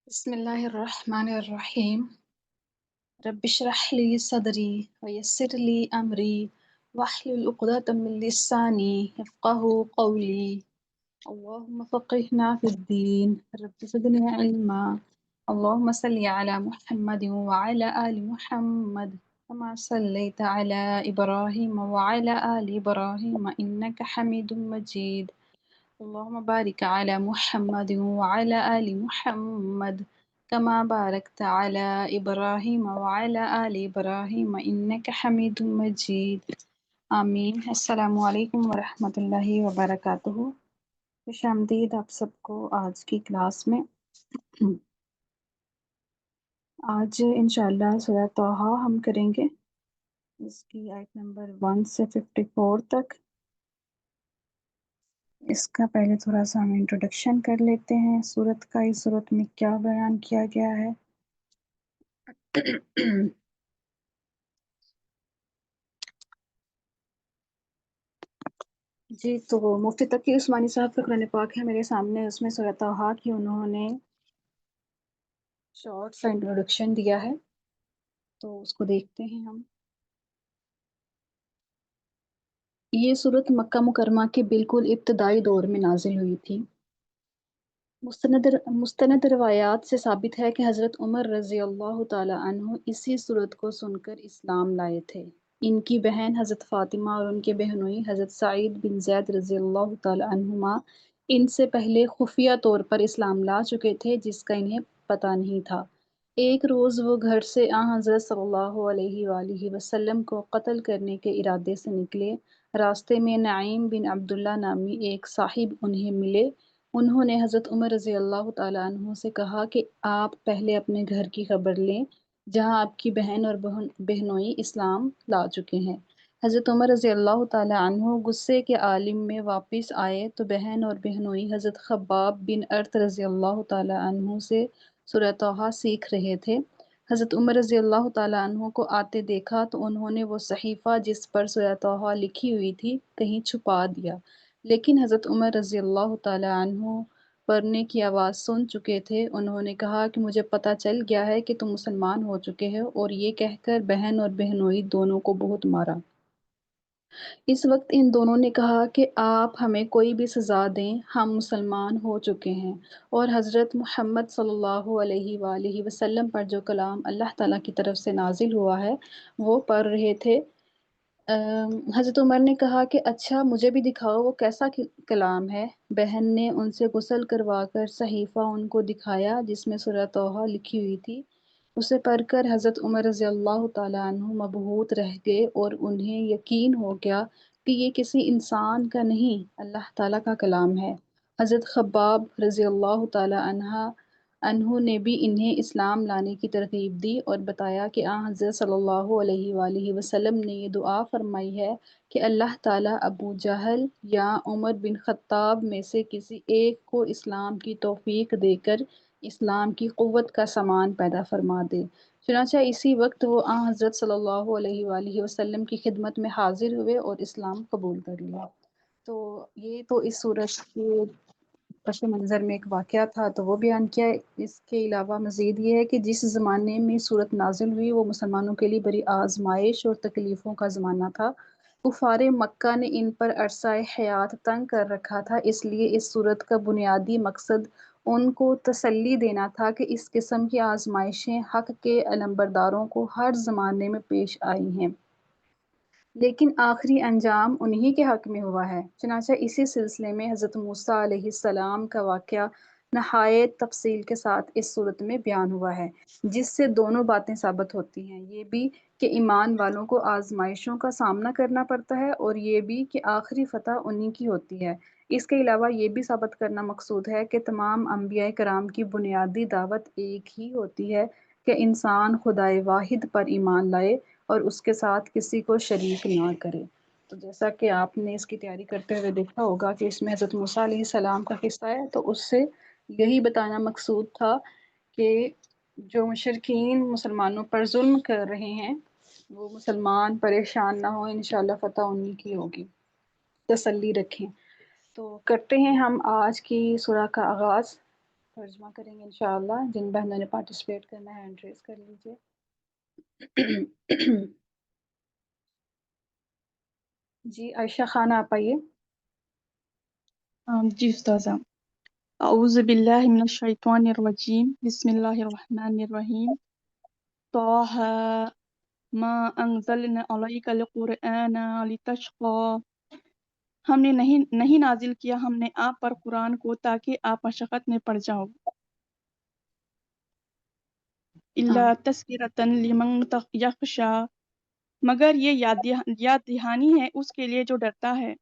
بسم الله الرحمن الرحيم. رب اشرح لي صدري ويسر لي أمري واحلل عقدة من لساني يفقه قولي. اللهم فقهنا في الدين. رب زدني علما. اللهم صل على محمد وعلى آل محمد كما صليت على إبراهيم وعلى آل إبراهيم إنك حميد مجيد. اللهم بارك على محمد وعلى آل محمد كما باركت على إبراهيم وعلى آل إبراهيم إنك حميد مجيد. آمین. السلام علیکم ورحمۃ اللہ وبرکاتہ. خوش آمدید آپ سب کو آج کی کلاس میں. آج انشاءاللہ سورہ طٰہٰ ہم کریں گے، اس کی آیت نمبر 1 سے 54 تک. اس کا پہلے تھوڑا سا ہم انٹروڈکشن کر لیتے ہیں سورت کا. اس سورت میں کیا بیان کیا گیا ہے. جی تو مفتی تقی عثمانی صاحب کا قرآن پاک ہے میرے سامنے، اس میں سورۃ طٰہٰ کی انہوں نے شارٹ سا انٹروڈکشن دیا ہے، تو اس کو دیکھتے ہیں ہم. یہ سورت مکہ مکرمہ کے بالکل ابتدائی دور میں نازل ہوئی تھی. مستند روایات سے ثابت ہے کہ حضرت عمر رضی اللہ تعالی عنہ اسی سورت کو سن کر اسلام لائے تھے. ان کی بہن حضرت فاطمہ اور ان کے بہنوئی حضرت سعید بن زید رضی اللہ تعالی عنہما ان سے پہلے خفیہ طور پر اسلام لا چکے تھے، جس کا انہیں پتہ نہیں تھا. ایک روز وہ گھر سے حضرت صلی اللہ علیہ وآلہ وسلم کو قتل کرنے کے ارادے سے نکلے. راستے میں نعیم بن عبداللہ نامی ایک صاحب انہیں ملے. انہوں نے حضرت عمر رضی اللہ تعالیٰ عنہ سے کہا کہ آپ پہلے اپنے گھر کی خبر لیں، جہاں آپ کی بہن اور بہنوئی اسلام لا چکے ہیں. حضرت عمر رضی اللہ تعالیٰ عنہ غصے کے عالم میں واپس آئے تو بہن اور بہنوئی حضرت خباب بن ارت رضی اللہ تعالیٰ عنہ سے سورۃ طٰہٰ سیکھ رہے تھے. حضرت عمر رضی اللہ تعالیٰ عنہ کو آتے دیکھا تو انہوں نے وہ صحیفہ جس پر سورۃ طٰہٰ لکھی ہوئی تھی کہیں چھپا دیا، لیکن حضرت عمر رضی اللہ تعالیٰ عنہ پڑھنے کی آواز سن چکے تھے. انہوں نے کہا کہ مجھے پتہ چل گیا ہے کہ تم مسلمان ہو چکے ہو، اور یہ کہہ کر بہن اور بہنوئی دونوں کو بہت مارا. اس وقت ان دونوں نے کہا کہ آپ ہمیں کوئی بھی سزا دیں، ہم مسلمان ہو چکے ہیں. اور حضرت محمد صلی اللہ علیہ وآلہ وسلم پر جو کلام اللہ تعالیٰ کی طرف سے نازل ہوا ہے وہ پڑھ رہے تھے. حضرت عمر نے کہا کہ اچھا مجھے بھی دکھاؤ وہ کیسا کلام ہے. بہن نے ان سے غسل کروا کر صحیفہ ان کو دکھایا جس میں سورۃ طٰہٰ لکھی ہوئی تھی. اسے پڑھ کر حضرت عمر رضی اللہ تعالیٰ عنہ مبہوت رہ گئے اور انہیں یقین ہو گیا کہ یہ کسی انسان کا نہیں اللہ تعالیٰ کا کلام ہے. حضرت خباب رضی اللہ تعالیٰ عنہ نے بھی انہیں اسلام لانے کی ترغیب دی اور بتایا کہ حضرت صلی اللہ علیہ وآلہ وسلم نے یہ دعا فرمائی ہے کہ اللہ تعالیٰ ابو جہل یا عمر بن خطاب میں سے کسی ایک کو اسلام کی توفیق دے کر اسلام کی قوت کا سامان پیدا فرما دے. چنانچہ اسی وقت وہ حضرت صلی اللہ علیہ وآلہ وسلم کی خدمت میں حاضر ہوئے اور اسلام قبول کر لیا. تو یہ تو اس صورت کے پس منظر میں ایک واقعہ تھا تو وہ بیان کیا. اس کے علاوہ مزید یہ ہے کہ جس زمانے میں صورت نازل ہوئی وہ مسلمانوں کے لیے بڑی آزمائش اور تکلیفوں کا زمانہ تھا. کفار مکہ نے ان پر عرصہ حیات تنگ کر رکھا تھا، اس لیے اس صورت کا بنیادی مقصد ان کو تسلی دینا تھا کہ اس قسم کی آزمائشیں حق کے علمبرداروں کو ہر زمانے میں پیش آئی ہیں، لیکن آخری انجام انہی کے حق میں ہوا ہے. چنانچہ اسی سلسلے میں حضرت موسیٰ علیہ السلام کا واقعہ نہایت تفصیل کے ساتھ اس صورت میں بیان ہوا ہے، جس سے دونوں باتیں ثابت ہوتی ہیں، یہ بھی کہ ایمان والوں کو آزمائشوں کا سامنا کرنا پڑتا ہے اور یہ بھی کہ آخری فتح انہی کی ہوتی ہے. اس کے علاوہ یہ بھی ثابت کرنا مقصود ہے کہ تمام انبیاء کرام کی بنیادی دعوت ایک ہی ہوتی ہے کہ انسان خدائے واحد پر ایمان لائے اور اس کے ساتھ کسی کو شریک نہ کرے. تو جیسا کہ آپ نے اس کی تیاری کرتے ہوئے دیکھا ہوگا کہ اس میں حضرت موسیٰ علیہ السلام کا قصہ ہے، تو اس سے یہی بتانا مقصود تھا کہ جو مشرکین مسلمانوں پر ظلم کر رہے ہیں وہ مسلمان پریشان نہ ہو، انشاءاللہ فتح انہی کی ہوگی، تسلی رکھیں. تو کرتے ہیں ہم آج کی سورہ کا آغاز. ترجمہ کریں گے انشاءاللہ. جن بہنوں نے پارٹیسپیٹ کرنا ہے ہینڈ ریز کر لیجیے. جی عائشہ خان آپ آئیے. جی استاذہ. اعوذ باللہ من الشیطان الرجیم. بسم اللہ الرحمن الرحیم. طه ما انزلنا علیک القرآن لتشقى. ہم نے نہیں نازل کیا ہم نے آپ پر قرآن کو تاکہ آپ مشقت میں پڑ جاؤ. الا تذکرۃ لمن یخشی. مگر یہ یاد دہانی ہے اس کے لیے جو ڈرتا ہے.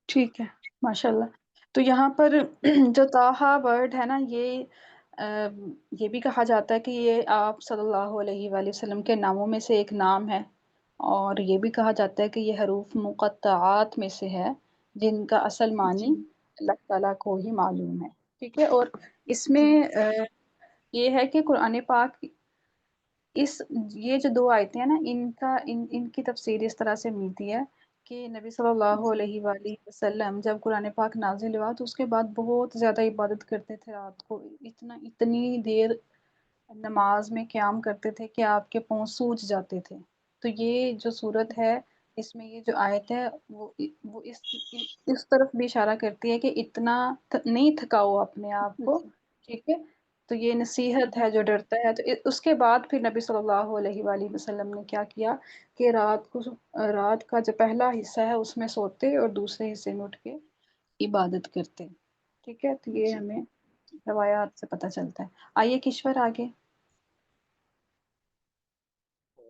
ٹھیک ہے ماشاء اللہ. تو یہاں پر جو طٰہٰ ورڈ ہے نا یہ بھی کہا جاتا ہے کہ یہ آپ صلی اللہ علیہ وآلہ وسلم کے ناموں میں سے ایک نام ہے، اور یہ بھی کہا جاتا ہے کہ یہ حروف مقطعات میں سے ہے جن کا اصل معنی جی اللہ تعالیٰ کو ہی معلوم ہے. ٹھیک ہے. اور اس میں جی یہ ہے کہ قرآن پاک یہ جو 2 آیتیں ہیں نا ان کی تفسیر اس طرح سے ملتی ہے کہ نبی صلی اللہ جی علیہ وآلہ وسلم جب قرآن پاک نازل ہوا تو اس کے بعد بہت زیادہ عبادت کرتے تھے. رات کو اتنی دیر نماز میں قیام کرتے تھے کہ آپ کے پاؤں سوج جاتے تھے. تو یہ جو صورت ہے اس میں یہ جو آیت ہے وہ اس طرف بھی اشارہ کرتی ہے کہ اتنا نہیں تھکاؤ اپنے آپ کو. جی ٹھیک ہے. تو یہ نصیحت ہے جو ڈرتا ہے. تو اس کے بعد پھر نبی صلی اللہ علیہ وآلہ وسلم نے کیا کیا کہ رات کا جو پہلا حصہ ہے اس میں سوتے اور دوسرے حصے میں اٹھ کے عبادت کرتے. ٹھیک ہے. تو یہ جی. ہمیں روایات سے پتہ چلتا ہے. آئیے کشور آگے.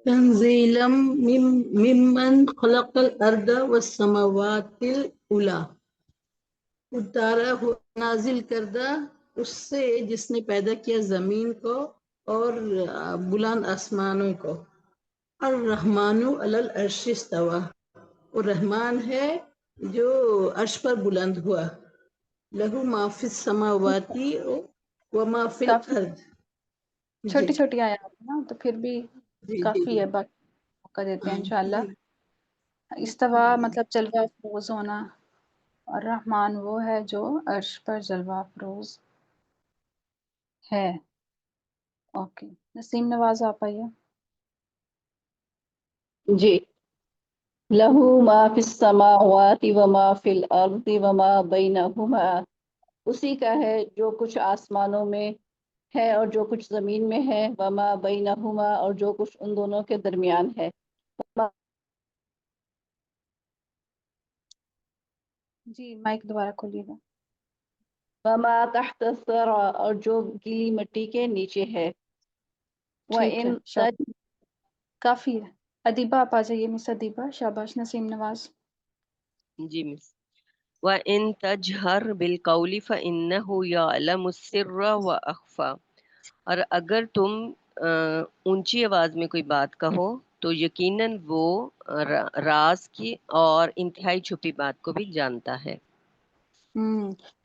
تنزیلا ممن خلق الارض والسماوات العلی. اتارا نازل کردہ اس سے جس نے پیدا کیا زمین کو اور بلند آسمانوں کو. الرحمن علی العرش استوى. اور رحمان ہے جو عرش پر بلند ہوا. لہو ما فی السماوات و ما فی کافی الارض. جی چھوٹی چھوٹی آیات نا تو پھر بھی جی جی کافی جی ہے. باقی موقع دیتے ہیں انشاءاللہ. جی استوا مطلب جلوہ افروز ہونا، اور رحمان وہ ہے جو عرش پر جلوہ افروز ہے. اوکے. نسیم نواز آپ آئیے. جی. لہو ما فی السماوات و ما فی الارض و ما بینہما. اسی کا ہے جو کچھ آسمانوں میں ہے اور جو کچھ زمین میں ہے. وما بینہما اور جو کچھ ان دونوں کے درمیان ہے. جی مائک دوبارہ کھولیے گا. وما تحت الثری اور جو گیلی مٹی کے نیچے ہے. ٹھیک ہے. وَإِن کافی ہے. ادیبہ آپ آ جائیے. مس ادیبہ. شاباش نسیم نواز. جی مس. وَإِن تَجْهَرْ بِالْقَوْلِ فَإِنَّهُ يَعْلَمُ السِّرَّ وَأَخْفَى. اور اگر تم اونچی آواز میں کوئی بات کہو تو یقیناً وہ راز کی اور انتہائی چھپی بات کو بھی جانتا ہے.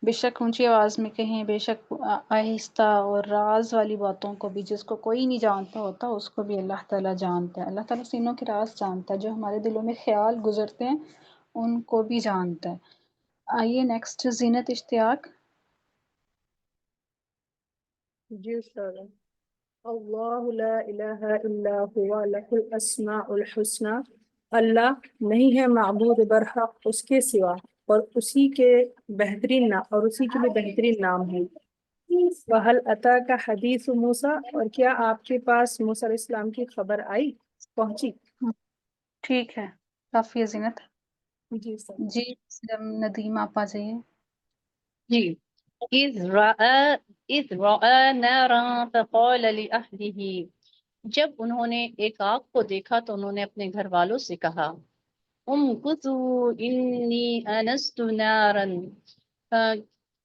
بے شک اونچی آواز میں کہیں، بے شک آہستہ اور راز والی باتوں کو بھی جس کو کوئی نہیں جانتا ہوتا اس کو بھی اللہ تعالیٰ جانتا ہے. اللہ تعالیٰ سینوں کے راز جانتا ہے. جو ہمارے دلوں میں خیال گزرتے ہیں ان کو بھی جانتا ہے. آئیے نیکسٹ زینت اشتیاق. جی استاد. اللہ لا الہ الا هو لہ الاسماء الحسنی. اللہ نہیں ہے معبود برحق اس کے سوا، اور اسی کے لیے بہترین نام ہے. وَهَلْ أَتَاكَ حَدِيثُ مُوسَىٰ. اور کیا آپ کے پاس موسیٰ علیہ السلام کی خبر پہنچی؟ ٹھیک ہے. کافی ہے زینت. جی سر. جی ندیم آپ آ جائیے. جی. اذ رأى نارا فقال لأهله. جب انہوں نے ایک آگ کو دیکھا تو انہوں نے اپنے گھر والوں سے کہا امکثوا انی آنست نارا.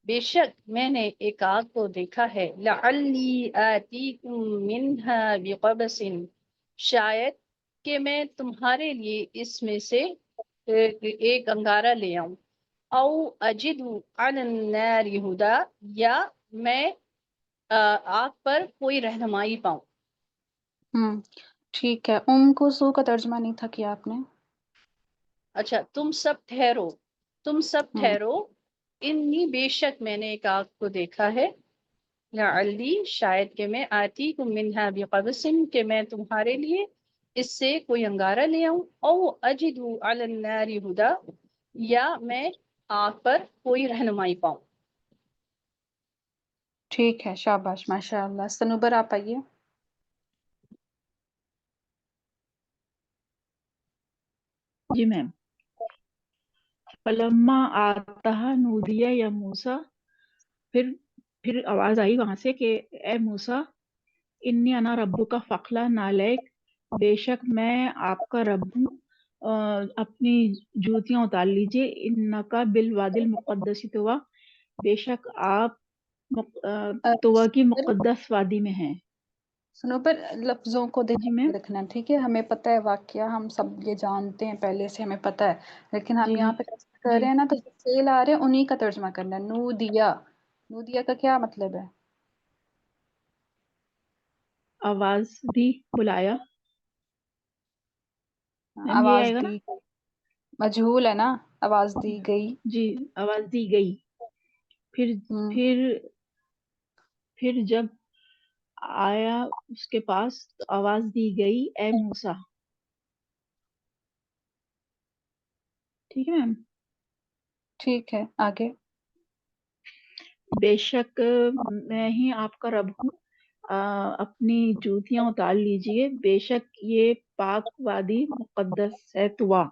بے شک میں نے ایک آگ کو دیکھا ہے. لعلی آتیکم منہا بقبس. شاید کہ میں تمہارے لیے اس میں سے ایک انگارہ لے آؤں. او اجد علی النار ہدا. یا میں آگ پر کوئی رہنمائی پاؤں. ٹھیک ہے. کو سو کا ترجمہ نہیں تھا کیا آپ نے؟ اچھا. تم سب ٹھہرو. انی بے شک میں نے ایک آگ کو دیکھا ہے. لعلی شاید کہ میں آتی کو منہا بقبس کہ میں تمہارے لیے اس سے کوئی انگارہ لے آؤں، او اجد علی النار ہدا یا میں آگ پر کوئی رہنمائی پاؤں۔ ٹھیک ہے، شاباش، ماشاء اللہ۔ سنوبر آپ آئیے۔ جی میم۔ فلما آتاہا نودیہ یا موسیٰ، پھر آواز آئی وہاں سے کہ اے موسیٰ، انی انا ربک فاخلع نعلیک، بے شک میں آپ کا رب ہوں، اپنی جوتیاں اتار لیجئے، انکا بالوادی المقدس طویٰ، بے شک آپ طویٰ کی مقدس وادی میں ہیں۔ سنوبر لفظوں کو جی دھیان میم۔ میں رکھنا، ٹھیک ہے؟ ہمیں پتہ ہے واقعہ، ہم سب یہ جانتے ہیں پہلے سے، ہمیں پتہ ہے، لیکن ہم جی یہاں پہ ترجمہ کر جی رہے ہیں نا، تو جو فعل آ رہے ہیں انہی کا ترجمہ کرنا ہے۔ نودیا، نودیا کا کیا مطلب ہے؟ آواز دی، بلایا، میم یہ آواز آئے گا نا؟ دی گئی، مجہول ہے نا، آواز دی گئی۔ جی، آواز دی گئی، پھر ہم، پھر پھر جب آیا اس کے پاس تو آواز دی گئی اے موسیٰ، ٹھیک ہے میم۔ ٹھیک ہے، آگے۔ بے شک میں ہی آپ کا رب ہوں، اپنی جوتیاں اتار لیجئے، بے شک یہ پاک وادی مقدس ہے طویٰ۔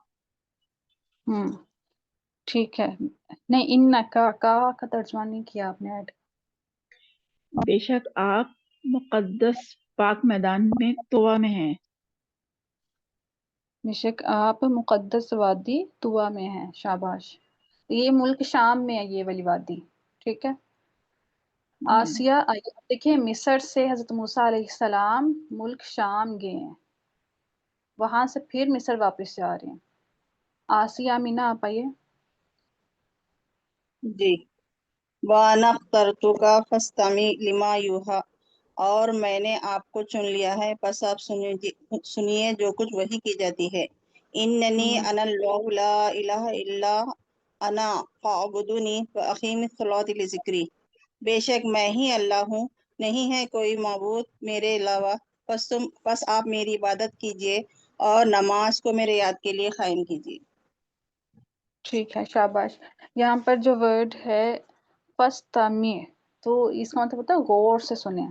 ہم، ٹھیک ہے، نہیں، ان کا ترجمہ نہیں کیا آپ نے ایڈ۔ بے شک آپ مقدس پاک میدان میں طویٰ میں ہیں۔ بے شک آپ مقدس وادی طویٰ میں ہیں، شاباش۔ یہ ملک شام میں ہے، یہ والی وادی، ٹھیک ہے؟ جی میم۔ آسیہ آئیے، دیکھیں مصر سے حضرت موسیٰ علیہ السلام ملک شام گئے ہیں، وہاں سے پھر مصر واپس جا رہے ہیں۔ آسیہ امینہ آپ آئیے۔ جی۔ وَأَنَا اخْتَرْتُكَ فَاسْتَمِعْ لِمَا يُوحَىٰ، اور میں نے آپ کو چن لیا ہے، پس آپ سنیے جو کچھ وحی کی جاتی ہے۔ اننی انا اللہ لا الہ الا انا فاعبدونی واقیم الصلاۃ لذکری، بے شک میں ہی اللہ ہوں، نہیں ہے کوئی معبود میرے علاوہ، پس آپ میری عبادت کیجیے اور نماز کو میرے یاد کے لیے قائم کیجیے۔ ٹھیک ہے، شاباش۔ یہاں پر جو ورڈ ہے فَاسْتَمِعْ، تو اس کا مطلب ہوتا ہے غور سے سنیں،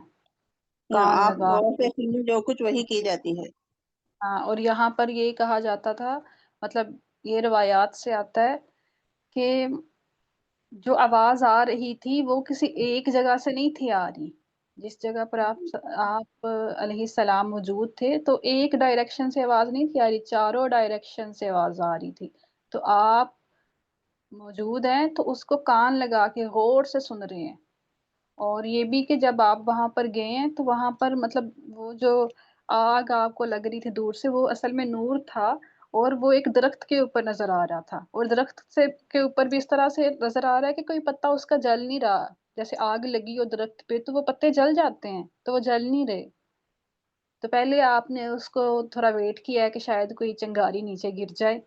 کان آپ لگا۔ غور سے سنیں جو کچھ وحی کی جاتی ہے۔ ہاں، اور یہاں پر یہ کہا جاتا تھا، مطلب یہ روایات سے آتا ہے کہ جو آواز آ رہی تھی وہ کسی ایک جگہ سے نہیں تھی آ رہی، جس جگہ پر آپ علیہ السلام موجود تھے تو ایک ڈائریکشن سے آواز نہیں تھی آ رہی، چاروں ڈائریکشن سے آواز آ رہی تھی۔ تو آپ موجود ہیں تو اس کو کان لگا کے غور سے سن رہے ہیں، اور یہ بھی کہ جب آپ وہاں پر گئے ہیں تو وہاں پر مطلب وہ جو آگ آپ کو لگ رہی تھی دور سے، وہ اصل میں نور تھا، اور وہ ایک درخت کے اوپر نظر آ رہا تھا، اور درخت سے کے اوپر بھی اس طرح سے نظر آ رہا ہے کہ کوئی پتا اس کا جل نہیں رہا، جیسے آگ لگی ہو درخت پہ تو وہ پتے جل جاتے ہیں، تو وہ جل نہیں رہے۔ تو پہلے آپ نے اس کو تھوڑا ویٹ کیا ہے کہ شاید کوئی چنگاری نیچے گر جائے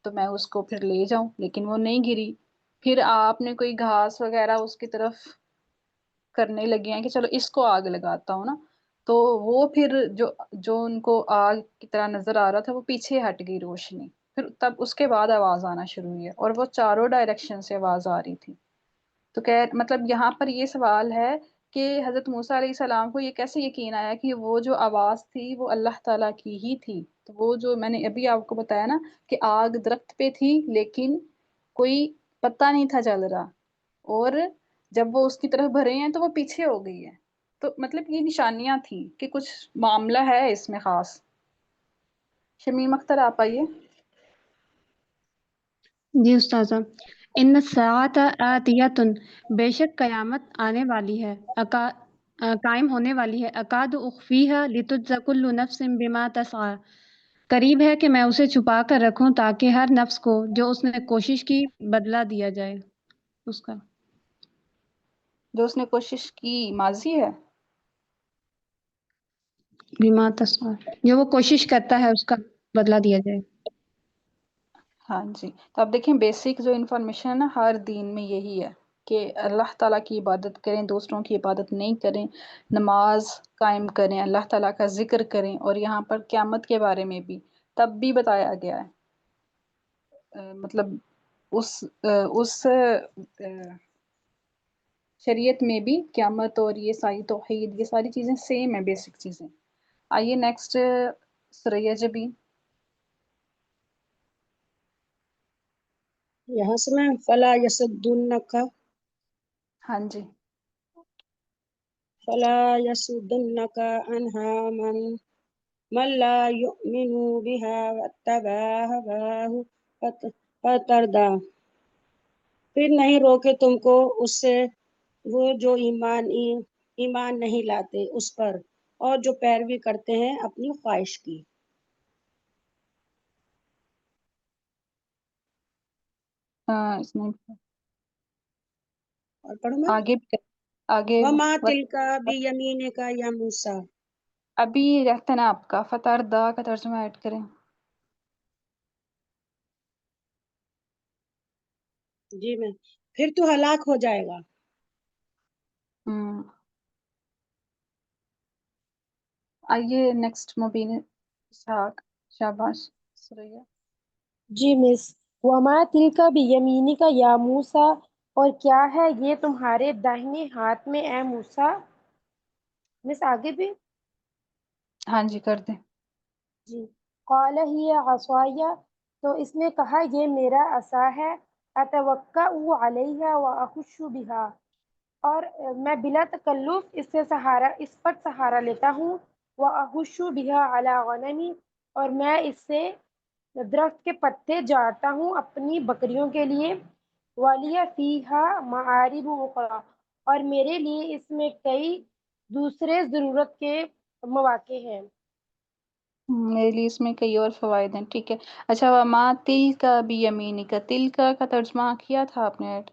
تو میں اس کو پھر لے جاؤں، لیکن وہ نہیں گری۔ پھر آپ نے کوئی گھاس وغیرہ اس کی طرف کرنے لگے ہیں کہ چلو اس کو آگ لگاتا ہوں نا، تو وہ پھر جو ان کو آگ کی طرح نظر آ رہا تھا وہ پیچھے ہٹ گئی روشنی، پھر تب اس کے بعد آواز آنا شروع ہوئی ہے، اور وہ چاروں ڈائریکشن سے آواز آ رہی تھی۔ تو مطلب یہاں پر یہ سوال ہے کہ حضرت موسیٰ علیہ السلام کو یہ کیسے یقین آیا کہ وہ جو آواز تھی وہ اللہ تعالیٰ کی ہی تھی؟ تو وہ جو میں نے ابھی آپ کو بتایا نا کہ آگ درخت پہ تھی لیکن کوئی پتہ نہیں تھا چل رہا، اور جب وہ اس کی طرف بھرے ہیں تو وہ پیچھے ہو گئی ہے، تو مطلب یہ نشانیاں تھیں کہ کچھ معاملہ ہے اس میں خاص۔ شمیم اختر آپ آئیے۔ جی استاذہ، ان الساعۃ آتیۃ، بے شک قیامت آنے والی ہے، قائم ہونے والی ہے، اکاد اخفیہا لتجزی کل نفس بما تسعی، قریب ہے کہ میں اسے چھپا کر رکھوں تاکہ ہر نفس کو جو اس نے کوشش کی بدلہ دیا جائے اس کا۔ جو اس نے کوشش کی ماضی ہے، بما تسعی، جو وہ کوشش کرتا ہے اس کا بدلہ دیا جائے۔ ہاں جی۔ تو اب دیکھیں بیسک جو انفارمیشن ہے نا ہر دین میں یہی ہے کہ اللہ تعالیٰ کی عبادت کریں، دوسروں کی عبادت نہیں کریں، نماز قائم کریں، اللہ تعالیٰ کا ذکر کریں، اور یہاں پر قیامت کے بارے میں بھی تب بھی بتایا گیا ہے، مطلب اس شریعت میں بھی قیامت اور یہ ساری توحید، یہ ساری چیزیں سیم ہیں، بیسک چیزیں۔ آئیے نیکسٹ سریا جبی۔ یہاں سے میں فلا یصدنک ہاں جی، فلا یصدنک عنہا من لا یؤمن بها واتبع هواه فتردى، پھر نہیں روکے تم کو اس سے وہ جو ایمان نہیں لاتے اس پر، اور جو پیروی کرتے ہیں اپنی خواہش کی۔ اس میں اور پڑھوں میں، آگے وما تلکا بیمینک یا موسیٰ، ابھی رہتا نا آپ کا فتر دا کا ترجمہ ایڈ کریں۔ جی میں، پھر تو ہلاک ہو جائے گا۔ آئیے نیکسٹ مبین اسحاق، شاباش سریا۔ جی مس، وما تلک بیمینک یا موسیٰ، اور کیا ہے یہ تمہارے داہنے ہاتھ میں اے موسیٰ؟ مس آگے بھی؟ ہاں جی کر دیں۔ جی، قال ہی عصای، تو اس نے کہا یہ میرا عصا ہے، اتوکأ علیہ واخش بہا، اور میں بلا تکلف اس پر سہارا لیتا ہوں، واخش بہا علی غنمی، اور میں اس سے درخت کے پتے جاڑتا ہوں اپنی بکریوں کے لیے، وَلِیَ فِیہا مَآرِبُ أُخْرَى، اور میرے لیے اس میں کئی دوسرے ضرورت کے مواقع ہیں۔ میرے لیے اس میں کئی اور فوائد ہیں، ٹھیک ہے۔ اچھا، وما تل کا بھی یمینی کا، تل کا ترجمہ کیا تھا آپ نے ایڈ؟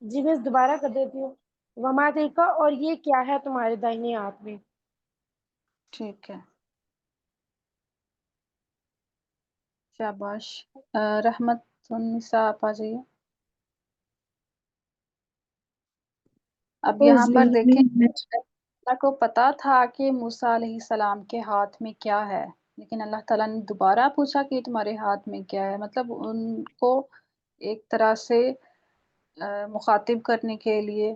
جی میں دوبارہ کر دیتی ہوں، وما تلکا، اور یہ کیا ہے تمہارے داہنے ہاتھ میں۔ ٹھیک ہے، شاباش۔ رحمت النساء آپ آ جائیے۔ اب یہاں پر دیکھیں، اللہ کو پتا تھا کہ موسیٰ علیہ السلام کے ہاتھ میں کیا ہے، لیکن اللہ تعالیٰ نے دوبارہ پوچھا کہ تمہارے ہاتھ میں کیا ہے، مطلب ان کو ایک طرح سے مخاطب کرنے کے لیے،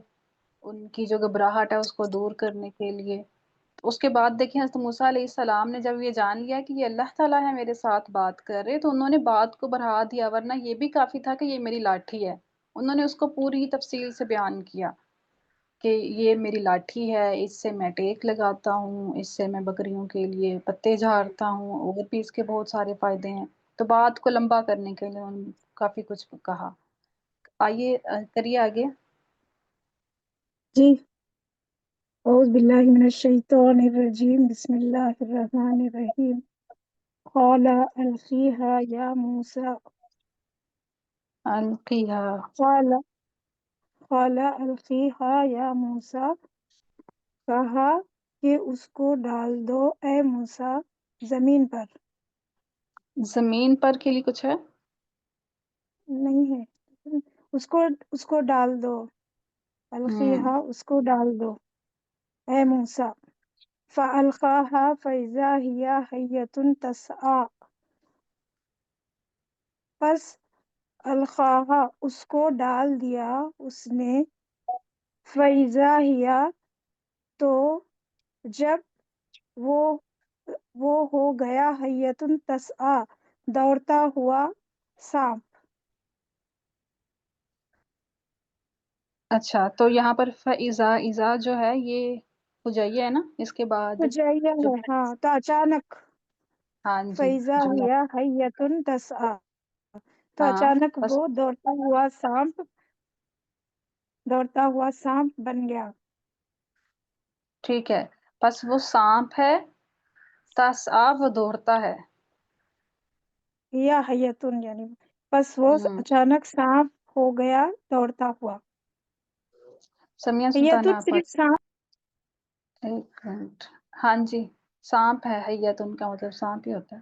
ان کی جو گھبراہٹ ہے اس کو دور کرنے کے لیے۔ اس کے بعد دیکھیں حضرت موسیٰ علیہ السلام نے جب یہ جان لیا کہ یہ اللہ تعالیٰ ہے میرے ساتھ بات کر رہے، تو انہوں نے بات کو بڑھا دیا، ورنہ یہ بھی کافی تھا کہ یہ میری لاٹھی ہے۔ انہوں نے اس کو پوری تفصیل سے بیان کیا کہ یہ میری لاٹھی ہے، اس سے میں ٹیک لگاتا ہوں، اس سے میں بکریوں کے لیے پتے جھاڑتا ہوں، اور بھی اس کے بہت سارے فائدے ہیں۔ تو بات کو لمبا کرنے کے لیے انہوں نے کافی کچھ کہا۔ آئیے کریے آگے۔ جی، اعوذ باللہ من الشیطان الرجیم، بسم اللہ الرحمن الرحیم۔ قال القیہا یا موسیٰ، القیہا، قال القیہا یا موسیٰ، کہا کہ اس کو ڈال دو اے موسیٰ زمین پر۔ زمین پر کے لیے کچھ ہے؟ نہیں ہے، اس کو ڈال دو، القیہا اس کو ڈال دو اے موسیٰ۔ فَأَلْقَاهَا فَإِذَا هِيَ حَيَّةٌ تَسْعَىٰ، پس القاها اس کو ڈال دیا اس نے، فَإِذَا هِيَ تو جب وہ ہو گیا، حَيَّةٌ تَسْعَىٰ دوڑتا ہوا سانپ۔ اچھا، تو یہاں پر فَإِذَا، اِذَا جو ہے یہ حجیہ ہے نا، اس کے بعد حجیہ جو، ہے، ہاں، تو اچانک ہاں جی، فَإِذَا جملہ، هِيَ حَيَّةٌ تَسْعَىٰ، تو ہاں اچانک بس، وہ دوڑتا ہوا سانپ بن گیا۔ ٹھیک ہے، پس وہ سانپ ہے، تسعیٰ وہ دوڑتا ہے۔ یا حیتن یعنی پس وہ اچانک سانپ ہو گیا دوڑتا ہوا۔ سمیہ سلطانہ حیتن آپ صرف سانپ، ایک منٹ، ہاں جی، سانپ ہے، حیت ان کا مطلب سانپ ہی ہوتا ہے۔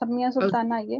سمیہ سلطانہ آئیے۔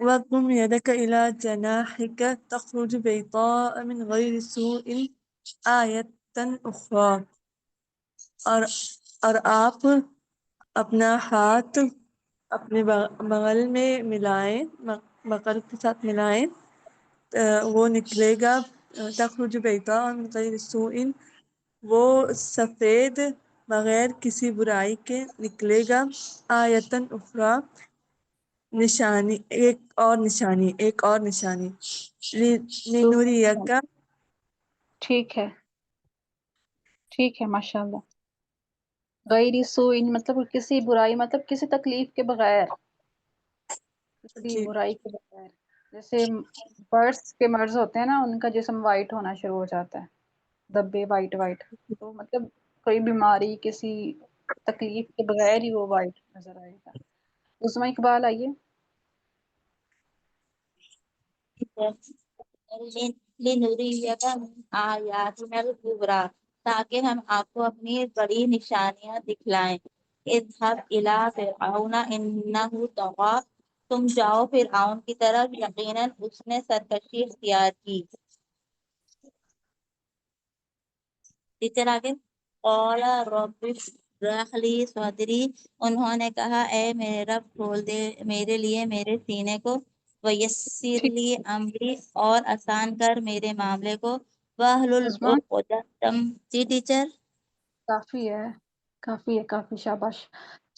واضم يدك إلى جناحك تخرج بيضاء من غير سوء آية أخرى اور آپ اپنا ہاتھ اپنے بغل میں ملائیں، بغل کے ساتھ ملائیں، وہ نکلے گا تخرج بیضاء من غیر سوء، وہ سفید بغیر کسی برائی کے نکلے گا، آیتن اخری، نشانی، ایک اور نشانی لنوریک، ٹھیک ہے ماشاءاللہ۔ غیر سوء مطلب کسی برائی، مطلب کسی تکلیف کے بغیر، کسی جی برائی کے بغیر۔ جیسے برڈس کے مرض ہوتے ہیں نا، ان کا جسم وائٹ ہونا شروع ہو جاتا ہے، دبے وائٹ، تو مطلب کوئی بیماری، کسی تکلیف کے بغیر ہی وہ وائٹ نظر آئے گا۔ عظمی اقبال آئیے۔ لنریک من آیاتنا الکبریٰ، تاکہ ہم آپ کو اپنی بڑی نشانیاں دکھلائیں۔ اذهب الی فرعون انہ طغی، تم جاؤ فرعون کی طرف، یقیناً اس نے سرکشی اختیار کی۔ ٹیچر آگے، قال رب اشرح لی صدری، انہوں نے کہا اے میرے رب کھول دے میرے لیے میرے سینے کو، ویسر ٹھیک لی امری، اور آسان کر میرے معاملے کو، واحلل عظمیٰ، عقدۃ، جی ٹیچر۔ کافی شاباش۔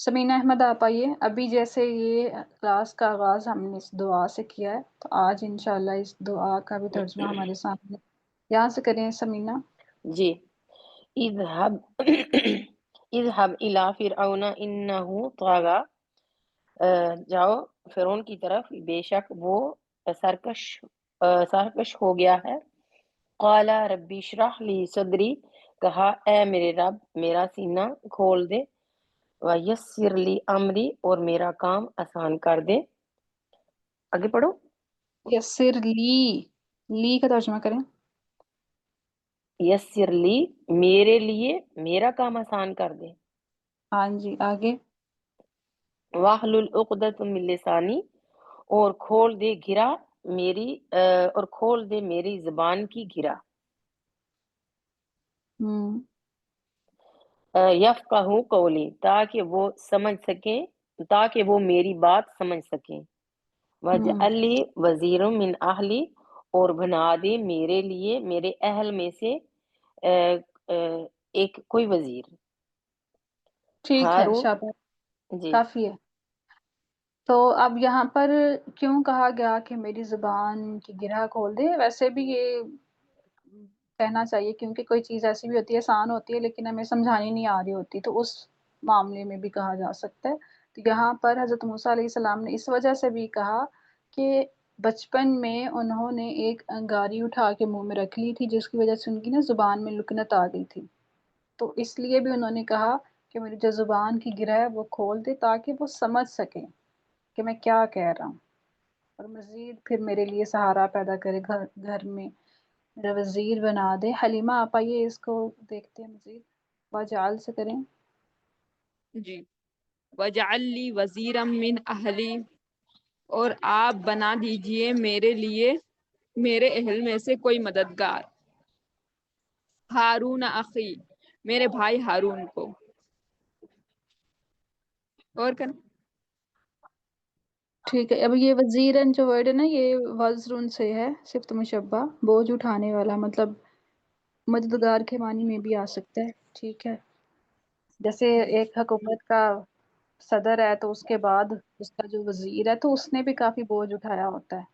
سمینہ احمد آپ آئیے۔ ابھی جیسے یہ کلاس کا آغاز ہم نے اس دعا سے کیا ہے، تو آج انشاءاللہ اس دعا کا بھی ترجمہ ہمارے سامنے یہاں سے کریں سمینہ۔ جی، اذهب اذهب الى فرعون انه طغى، جاؤ فرعون کی طرف، بے شک وہ سرکش ہو گیا ہے۔ قال ربی اشرح لی صدری، کہا اے میرے رب میرا سینہ کھول دے، ویسر لی امری، اور میرا کام آسان کر دے۔ آگے پڑھو۔ یسر لی کا ترجمہ کریں۔ یسر لی، میرے لیے میرا کام آسان کر دے۔ ہاں جی آگے۔ واحلل عقدۃ من لسانی، اور کھول دے میری زبان کی گرہ۔ یفقہوا قولی، تاکہ وہ میری بات سمجھ سکیں۔ وجعل لی وزیر من اہلی، اور بنا دے میرے لیے میرے اہل میں سے ایک کوئی وزیر۔ ٹھیک ہے، ہارون، شاباش، جی کافی ہے۔ تو اب یہاں پر کیوں کہا گیا کہ میری زبان کی گرہ کھول دے؟ ویسے بھی یہ کہنا چاہیے، کیونکہ کوئی چیز ایسی بھی ہوتی ہے آسان ہوتی ہے لیکن ہمیں سمجھانی نہیں آ رہی ہوتی، تو اس معاملے میں بھی کہا جا سکتا ہے۔ تو یہاں پر حضرت موسیٰ علیہ السلام نے اس وجہ سے بھی کہا کہ بچپن میں انہوں نے ایک انگاری اٹھا کے منہ میں رکھ لی تھی، جس کی وجہ سے ان کی نا زبان میں لکنت آ گئی تھی، تو اس لیے بھی انہوں نے کہا کہ میری جو زبان کی گرہ ہے وہ کھول دے، تاکہ وہ سمجھ سکیں کہ میں کیا کہہ رہا ہوں، اور مزید پھر میرے لیے سہارا پیدا کرے، گھر میں میرا وزیر بنا دے۔ حلیمہ آپ آئیے، اس کو دیکھتے ہیں مزید، واجعل سے کریں۔ جی، وجعل لی وزیرا من اہلی، اور آپ بنا دیجئے میرے لیے میرے اہل میں سے کوئی مددگار، ہارون اخی، میرے بھائی ہارون کو، اور کریں۔ ٹھیک ہے، اب یہ وزیرن جو ورڈ ہے نا، یہ وزرن سے ہے، صفت مشبہ، بوجھ اٹھانے والا، مطلب مددگار کے معنی میں بھی آ سکتا ہے۔ ٹھیک ہے، جیسے ایک حکومت کا صدر ہے تو اس کے بعد اس کا جو وزیر ہے تو اس نے بھی کافی بوجھ اٹھایا ہوتا ہے،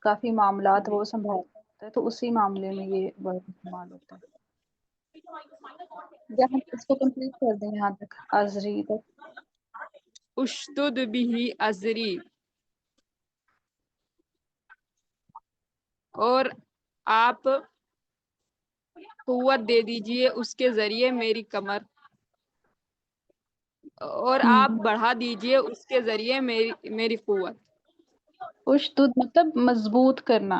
کافی معاملات وہ سنبھالتا ہوتا ہے، تو اسی معاملے میں یہ ورڈ استعمال ہوتا ہے۔ یا ہم اس کو کمپلیٹ کر دیں یہاں تک، ازری تک۔ اشدد به ازری، اور آپ قوت دے دیجئے اس کے ذریعے میری کمر، اور آپ بڑھا دیجئے اس کے ذریعے میری قوت۔ اشدد مطلب مضبوط کرنا،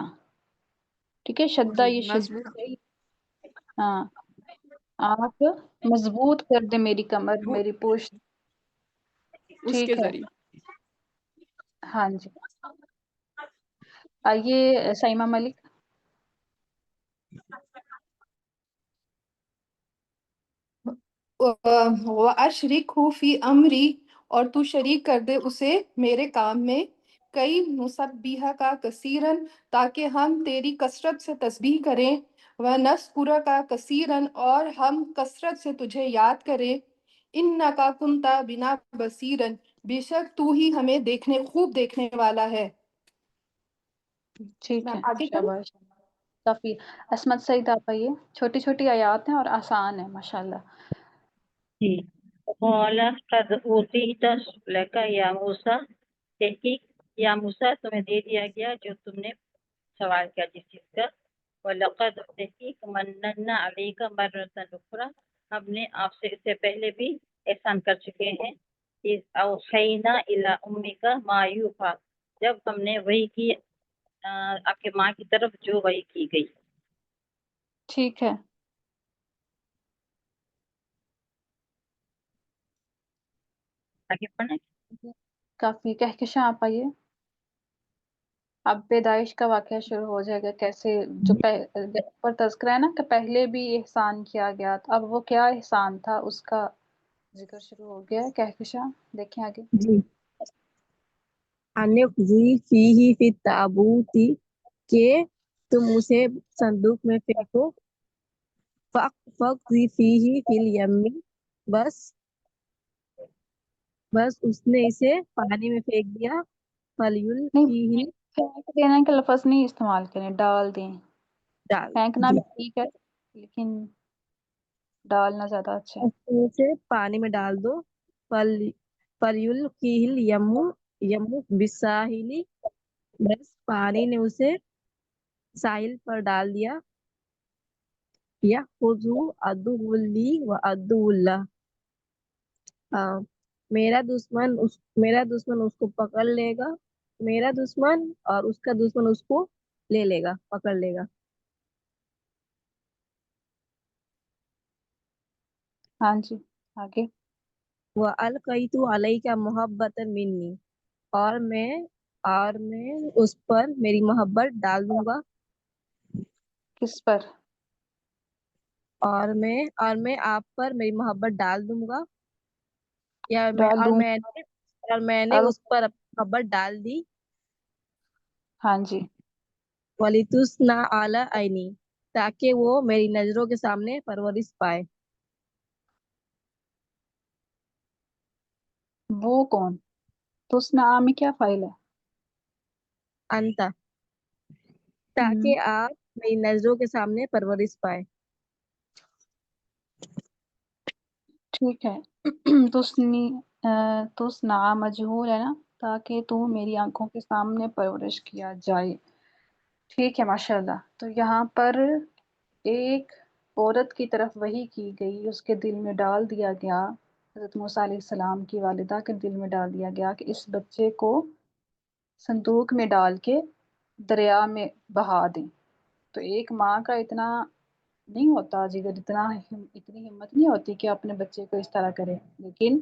ٹھیک ہے، شدہ جی یہ مضبوط شدت ہے، ہاں، آپ مضبوط کر دیں میری کمر، میری پشت، اس کے ٹھیک ہے، ذریعے۔ ہاں جی۔ آئیے سائمہ ملک۔ وَأَشْرِكْهُ فِي أَمْرِي، اور تو شریک کر دے اسے میرے کام میں، کئی نسبیہ کا کثیرن، تاکہ ہم تیری کثرت سے تسبیح کریں، وَنَذْكُرَكَ کا کثیرن، اور ہم کثرت سے تجھے یاد کریں، إِنَّكَ كُنْتَ بِنَا بَصِيرًا، بے شک تو ہی ہمیں خوب دیکھنے والا ہے۔ ٹھیک میں ہے، آگے کروں؟ شاباش، کافی۔ عصمت سعید آپ آئیے، چھوٹی چھوٹی آیات ہیں اور آسان ہیں ماشاءاللہ۔ جی قال قد اوتیت سؤلک یا موسیٰ، تحقیق یا موسیٰ تمہیں دے دیا گیا جو تم نے سوال کیا جس چیز کا، وَلَقَدْ تحقیق مَنَّنَّا عَلَيْكَ مَرَّةً أُخْرَى، ہم نے آپ سے اس سے پہلے بھی احسان کر چکے ہیں، اِذْ أَوْحَيْنَا إِلَىٰ أُمِّكَ مَا يُوحَىٰ، جب ہم نے وحی کی آپ کے ماں کی طرف جو وحی کی گئی۔ ٹھیک ہے، آگے پڑھیں۔ کافی۔ کہکشاں آپ آئیے۔ اب پیدائش کا واقعہ شروع ہو جائے گا، کیسے جو پر تذکرہ ہے نا کہ پہلے بھی احسان کیا گیا تھا، اب وہ کیا احسان تھا اس کا ذکر شروع ہو گیا ہے۔ کہکشاں دیکھیں آگے۔ جی انقضی فیہ فی التابوت، کہ تم اسے صندوق میں پھینکو، فقضی فیہ فی الیم، بس اس نے اسے پانی میں پھینک دیا، نہیں، فلیلقیہ، پھینک دینا کا لفظ نہیں استعمال کریں، ڈال دیں۔ ڈال پھینکنا جی، بھی ٹھیک ہے لیکن ڈالنا زیادہ اچھا ہے۔ بس تم اسے پانی میں ڈال دو، فلیلقیہ الیم بالساحل، بس پانی نے اسے ساحل پر ڈال دیا، یأخذ عدو لی و عدو اللہ، میرا دشمن اس کو پکڑ لے گا، میرا دشمن اور اس کا دشمن اس کو لے لے گا، پکڑ لے گا۔ ہاں جی، آگے۔ وَأَلْقَيْتُ عَلَيْكَ مَحَبَّةً مِّنِّي، اور میں اس پر میری محبت ڈال دوں گا، کس پر؟ اور میں آپ پر میری محبت ڈال دوں گا، ڈال دوں، اور میں نے اس پر اپنی محبت ڈال دی، ہاں جی، وَلِتُسْنَ عَلَىٰ عَيْنِي، تاکہ وہ میری نظروں کے سامنے پرورش پائے۔ وہ کون؟ تو اس میں میں کیا فائل ہے؟ انتا، تاکہ آپ میری نظروں کے سامنے پرورش پائے۔ ٹھیک ہے۔ تسنا مجہول ہے نا، تاکہ تو میری آنکھوں کے سامنے پرورش کیا جائے، ٹھیک ہے ماشاءاللہ۔ تو یہاں پر ایک عورت کی طرف وحی کی گئی، اس کے دل میں ڈال دیا گیا، حضرت موسیٰ علیہ السلام کی والدہ کے دل میں ڈال دیا گیا کہ اس بچے کو صندوق میں ڈال کے دریا میں بہا دیں۔ تو ایک ماں کا اتنا نہیں ہوتا جگر، اتنی ہمت نہیں ہوتی کہ اپنے بچے کو اس طرح کرے، لیکن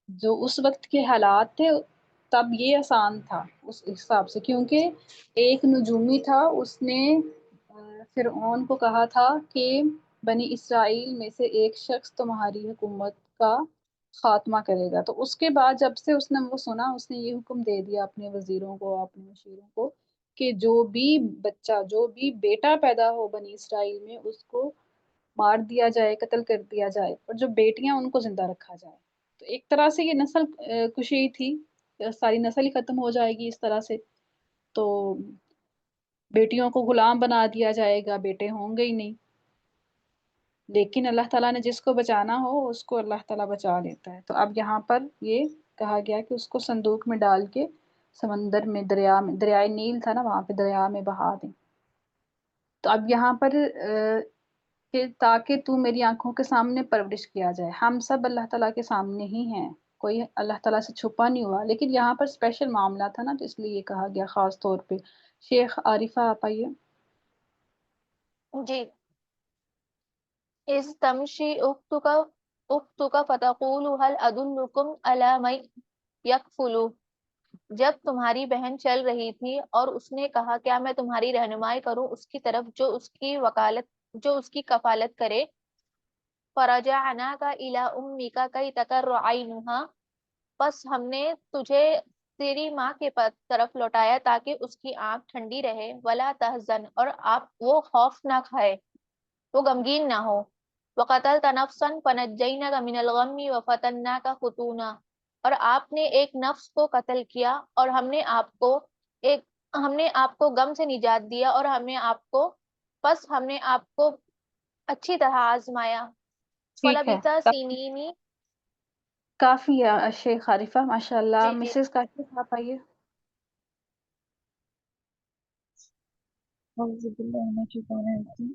جو اس وقت کے حالات تھے تب یہ آسان تھا اس حساب سے، کیونکہ ایک نجومی تھا، اس نے فرعون کو کہا تھا کہ بنی اسرائیل میں سے ایک شخص تمہاری حکومت کا خاتمہ کرے گا، تو اس کے بعد جب سے اس نے وہ سنا، اس نے یہ حکم دے دیا اپنے وزیروں کو، اپنے مشیروں کو، کہ جو بھی بچہ، جو بھی بیٹا پیدا ہو بنی اسرائیل میں، اس کو مار دیا جائے، قتل کر دیا جائے، اور جو بیٹیاں ان کو زندہ رکھا جائے۔ تو ایک طرح سے یہ نسل کشی تھی، ساری نسل ہی ختم ہو جائے گی اس طرح سے، تو بیٹیوں کو غلام بنا دیا جائے گا، بیٹے ہوں گے ہی نہیں۔ لیکن اللہ تعالیٰ نے جس کو بچانا ہو اس کو اللہ تعالیٰ بچا لیتا ہے۔ تو اب یہاں پر یہ کہا گیا کہ اس کو صندوق میں ڈال کے سمندر میں، دریائے نیل تھا نا وہاں پہ، دریا میں بہا دیں۔ تو اب یہاں پر کہ تاکہ تو میری آنکھوں کے سامنے پرورش کیا جائے، ہم سب اللہ تعالیٰ کے سامنے ہی ہیں، کوئی اللہ تعالیٰ سے چھپا نہیں ہوا، لیکن یہاں پر اسپیشل معاملہ تھا نا، تو اس لیے یہ کہا گیا خاص طور پہ۔ شیخ عارفہ آپ آئیے۔ جی، اس تمشی اختک فتقول هل ادلکم علی من یکفلو، جب تمہاری بہن چل رہی تھی اور اس نے کہا کیا میں تمہاری رہنمائی کروں اس کی طرف جو اس کی کفالت کرے، فرجعناک الی امک کی تقر عینها، بس ہم نے تجھے تیری ماں کے طرف لوٹایا تاکہ اس کی آنکھ ٹھنڈی رہے، ولا تحزن، اور وہ خوف نہ کھائے، وہ غمگین نہ ہو، وقتلت نفسا فنجیناک من الغم وفتناک فتونا، اور آپ نے ایک نفس کو قتل کیا اور ہم نے آپ کو غم سے نجات دیا، اور ہم نے آپ کو اچھی طرح آزمایا۔ ٹھیک ہے، فلبث سنین، کافی ہے شیخ عارفہ، ماشاء اللہ۔ جی جی مسز کاشف آپ آئیے۔ أعوذ بالله من الشيطان الرجيم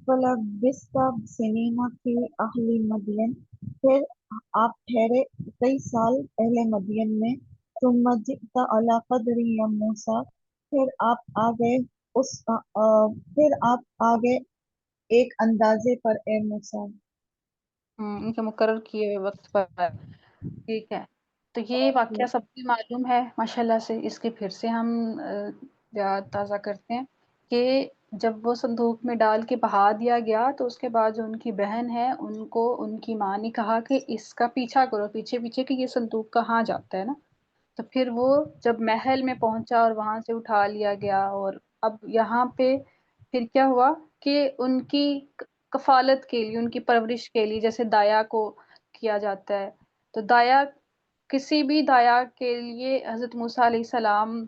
فلبثت سنين في أهل مدین، پھر آپ ٹھہرے کئی سال اہل مدین میں، ثم جئت على قدر یا موسیٰ، پھر آپ آ گئے ایک اندازے پر اے موسیٰ۔ ان کے مقرر کیے ہوئے وقت پر، ٹھیک ہے۔ تو یہ واقعہ سب کو معلوم ہے ماشاءاللہ سے، اس کی پھر سے ہم یاد تازہ کرتے ہیں کہ جب وہ صندوق میں ڈال کے بہا دیا گیا تو اس کے بعد جو ان کی بہن ہے ان کو ان کی ماں نے کہا کہ اس کا پیچھا کرو، پیچھے پیچھے کہ یہ صندوق کہاں جاتا ہے نا۔ تو پھر وہ جب محل میں پہنچا اور وہاں سے اٹھا لیا گیا، اور اب یہاں پہ پھر کیا ہوا کہ ان کی کفالت کے لیے، ان کی پرورش کے لیے، جیسے دایا کو کیا جاتا ہے، تو دایا، کسی بھی دایا کے لیے حضرت موسیٰ علیہ السلام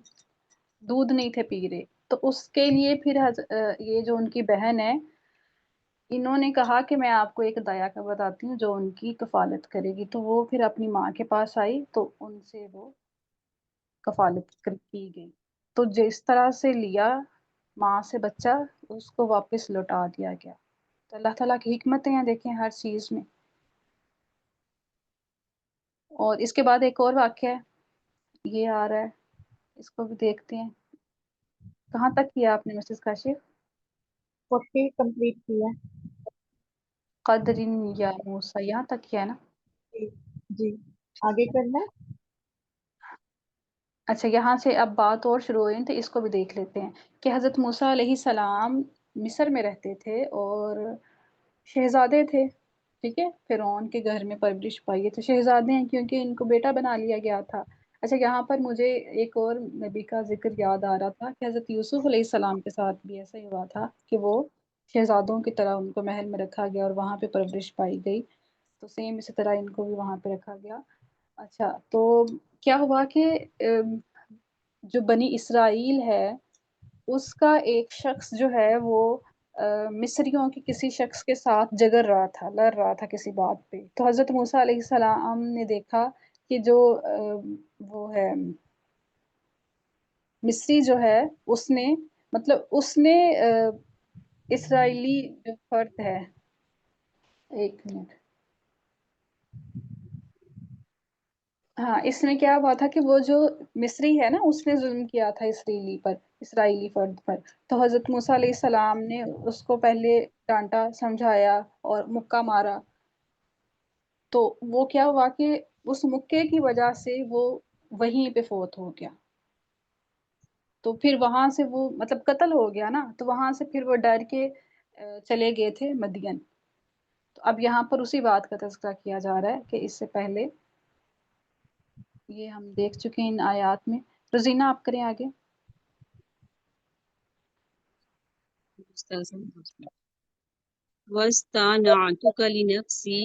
دودھ نہیں تھے پی رہے، تو اس کے لیے پھر یہ جو ان کی بہن ہے، انہوں نے کہا کہ میں آپ کو ایک دایا کا بتاتی ہوں جو ان کی کفالت کرے گی، تو وہ پھر اپنی ماں کے پاس آئی تو ان سے وہ کفالت کی گئی۔ تو جس طرح سے لیا ماں سے بچہ، اس کو واپس لوٹا دیا گیا۔ تو اللہ تعالیٰ کی حکمتیں ہیں دیکھیں ہر چیز میں۔ اور اس کے بعد ایک اور واقعہ ہے، یہ آ رہا ہے، اس کو بھی دیکھتے ہیں۔ کہاں تک کیا آپ نے مسز کاشف؟ 40 کمپلیٹ کیا۔ قدر یا موسیٰ یہاں تک کیا ہے نا؟ جی آگے کرنا ہے۔ اچھا، یہاں سے اب بات اور شروع ہوئی تو اس کو بھی دیکھ لیتے ہیں کہ حضرت موسیٰ علیہ السلام مصر میں رہتے تھے اور شہزادے تھے، ٹھیک ہے، فرعون کے گھر میں پرورش پائی تو شہزادے ہیں کیونکہ ان کو بیٹا بنا لیا گیا تھا۔ اچھا، یہاں پر مجھے ایک اور نبی کا ذکر یاد آ رہا تھا کہ حضرت یوسف علیہ السلام کے ساتھ بھی ایسا ہی ہوا تھا کہ وہ شہزادوں کی طرح ان کو محل میں رکھا گیا اور وہاں پہ پرورش پائی گئی، تو سیم اسی طرح ان کو بھی وہاں پہ رکھا گیا۔ اچھا، تو کیا ہوا کہ جو بنی اسرائیل ہے اس کا ایک شخص جو ہے وہ مصریوں کے کسی شخص کے ساتھ جگر رہا تھا، لڑ رہا تھا کسی بات پہ، تو حضرت موسیٰ علیہ السلام نے دیکھا کہ جو وہ ہے مصری جو ہے، اس نے اسرائیلی جو فرد ہے، ایک منٹ، ہاں، اس میں کیا ہوا تھا کہ وہ جو مصری ہے نا اس نے ظلم کیا تھا اسرائیلی فرد پر، تو حضرت موسیٰ علیہ السلام نے اس کو پہلے ڈانٹا، سمجھایا اور مکہ مارا، تو وہ کیا ہوا کہ اس مکے کی وجہ سے وہ وہیں پہ فوت ہو گیا، تو پھر وہاں سے وہ مطلب قتل ہو گیا نا، تو وہاں سے پھر وہ ڈر کے چلے گئے تھے مدین۔ تو اب یہاں پر اسی بات کا تذکرہ کیا جا رہا ہے کہ اس سے پہلے یہ ہم دیکھ چکے ہیں ان آیات میں۔ روزینہ آپ کریں آگے۔ وَاسْتَنَعْتُكَ لِنَفْسِي،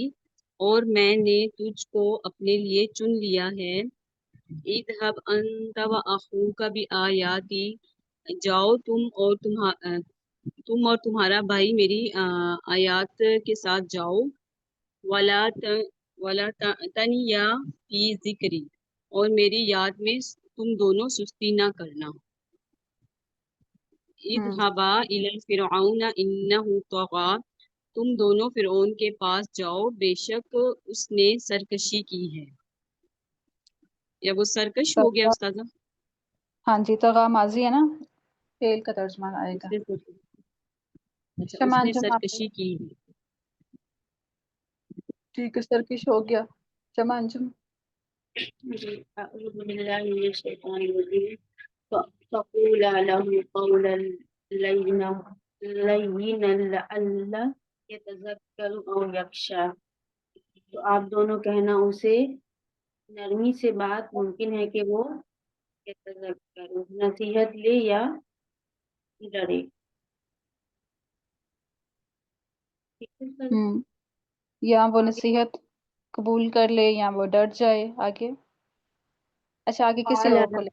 اور میں نے تجھ کو اپنے لیے چن لیا ہے، اذهب انت واخوک بآیاتی، جاؤ تم اور تمہارا بھائی میری آیات کے ساتھ جاؤ، ولا تنیا فی ذکری، اور میری یاد میں تم دونوں سستی نہ کرنا، اذهبا الی فرعون انہ طغی، تم دونوں فرعون کے پاس جاؤ، بے شک اس نے سرکشی کی ہے، یا وہ سرکش ہو گیا استاذہ؟ ہاں جی، طغا ماضی ہے نا، فعل کا ترجمہ آئے گا۔ اچھا، شمع اس نے انجم آپ سرکشی کی ہے۔ ٹھیک ہے، سرکش ہو گیا۔ شمع انجم أعوذ بالله من الشيطان الرجيم فقولا له قولا لينا لعله يتذكر أو يخشى، تو آپ دونوں کہنا اسے نرمی سے بات، ممکن ہے کہ وہ يتذكر نصیحت لے یا ڈرے۔ ٹھیک ہے سر؟ یا وہ نصیحت قبول کر لے یا وہ ڈر جائے۔ آگے اچھا، آگے کسی اور کو لے،